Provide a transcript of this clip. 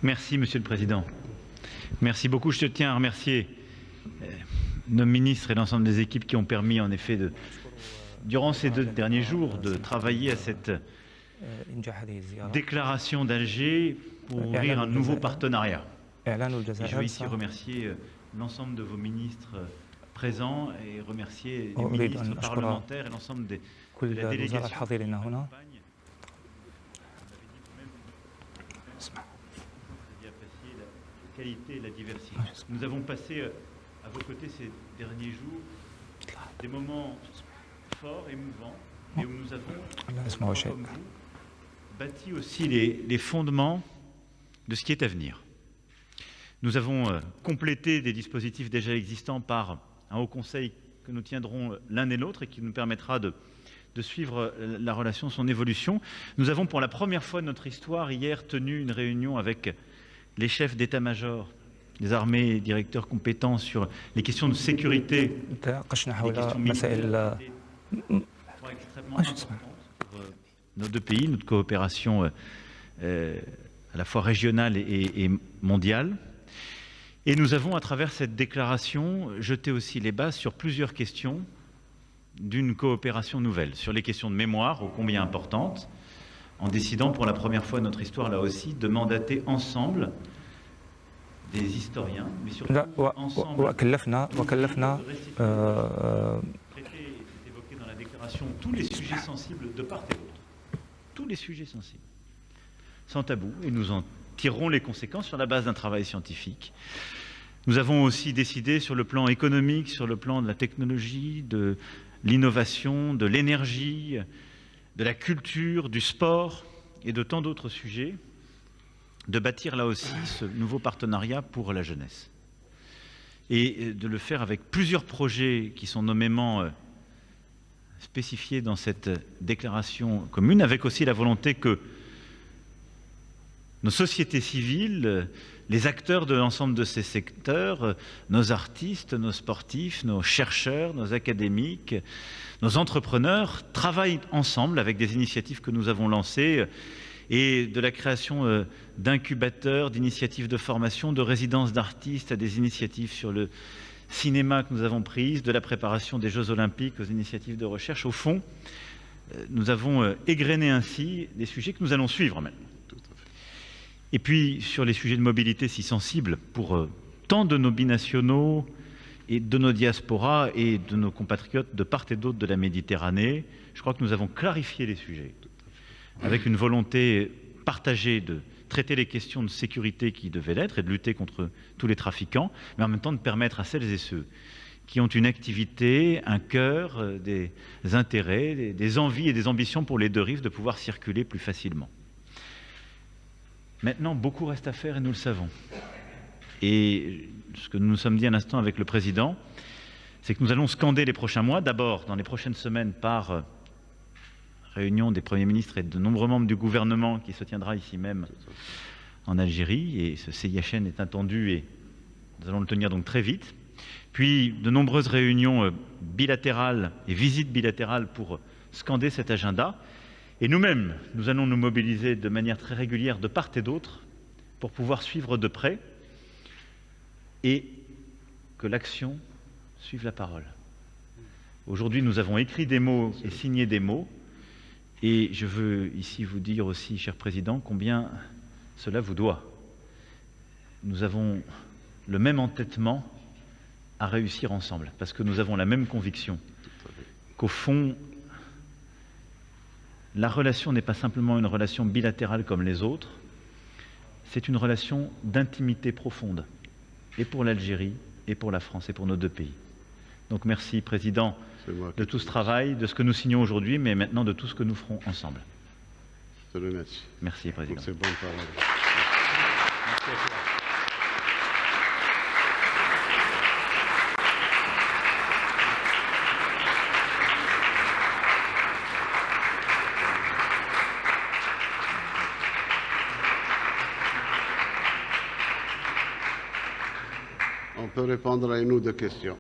Merci, Monsieur le Président. Merci beaucoup. Je tiens à remercier nos ministres et l'ensemble des équipes qui ont permis, en effet, durant ces 2 derniers jours, de travailler à cette déclaration d'Alger pour ouvrir un nouveau partenariat. Et je veux ici remercier l'ensemble de vos ministres présents et remercier les ministres parlementaires et l'ensemble de la délégation. La qualité et la diversité. Nous avons passé à vos côtés ces derniers jours des moments forts, émouvants, et où nous avons, comme vous, bâti aussi les fondements de ce qui est à venir. Nous avons complété des dispositifs déjà existants par un haut conseil que nous tiendrons l'un et l'autre et qui nous permettra de suivre la relation, son évolution. Nous avons pour la première fois de notre histoire hier tenu une réunion avec les chefs d'état-major des armées et directeurs compétents sur les questions de sécurité, les questions militaires, extrêmement importantes pour nos 2 pays, notre coopération à la fois régionale et mondiale. Et nous avons, à travers cette déclaration, jeté aussi les bases sur plusieurs questions d'une coopération nouvelle, sur les questions de mémoire, ô combien importantes, en décidant pour la première fois de notre histoire, là aussi, de mandater ensemble des historiens, mais surtout ensemble, c'est évoqué dans la déclaration, tous les sujets sensibles de part et d'autre. Tous les sujets sensibles, sans tabou, et nous en tirerons les conséquences sur la base d'un travail scientifique. Nous avons aussi décidé sur le plan économique, sur le plan de la technologie, de l'innovation, de l'énergie, de la culture, du sport et de tant d'autres sujets, de bâtir là aussi ce nouveau partenariat pour la jeunesse. Et de le faire avec plusieurs projets qui sont nommément spécifiés dans cette déclaration commune, avec aussi la volonté que nos sociétés civiles, les acteurs de l'ensemble de ces secteurs, nos artistes, nos sportifs, nos chercheurs, nos académiques, nos entrepreneurs travaillent ensemble avec des initiatives que nous avons lancées et de la création d'incubateurs, d'initiatives de formation, de résidences d'artistes à des initiatives sur le cinéma que nous avons prises, de la préparation des Jeux Olympiques aux initiatives de recherche. Au fond, nous avons égrené ainsi des sujets que nous allons suivre maintenant. Et puis, sur les sujets de mobilité si sensibles pour tant de nos binationaux et de nos diasporas et de nos compatriotes de part et d'autre de la Méditerranée, je crois que nous avons clarifié les sujets, avec une volonté partagée de traiter les questions de sécurité qui devaient l'être et de lutter contre tous les trafiquants, mais en même temps de permettre à celles et ceux qui ont une activité, un cœur, des intérêts, des envies et des ambitions pour les 2 rives de pouvoir circuler plus facilement. Maintenant, beaucoup reste à faire et nous le savons. Et ce que nous nous sommes dit à l'instant avec le Président, c'est que nous allons scander les prochains mois, d'abord dans les prochaines semaines par réunion des premiers ministres et de nombreux membres du gouvernement qui se tiendra ici même en Algérie, et ce CIHN est attendu et nous allons le tenir donc très vite. Puis de nombreuses réunions bilatérales et visites bilatérales pour scander cet agenda. Et nous-mêmes, nous allons nous mobiliser de manière très régulière de part et d'autre pour pouvoir suivre de près et que l'action suive la parole. Aujourd'hui, nous avons écrit des mots et signé des mots. Et je veux ici vous dire aussi, cher Président, combien cela vous doit. Nous avons le même entêtement à réussir ensemble, parce que nous avons la même conviction qu'au fond, la relation n'est pas simplement une relation bilatérale comme les autres, c'est une relation d'intimité profonde, et pour l'Algérie, et pour la France, et pour nos 2 pays. Donc merci, Président, de tout ce travail, de ce que nous signons aujourd'hui, mais maintenant de tout ce que nous ferons ensemble. Je te remercie. Merci, Président. C'est bon parole. Merci à toi. On peut répondre à 1 ou 2 questions.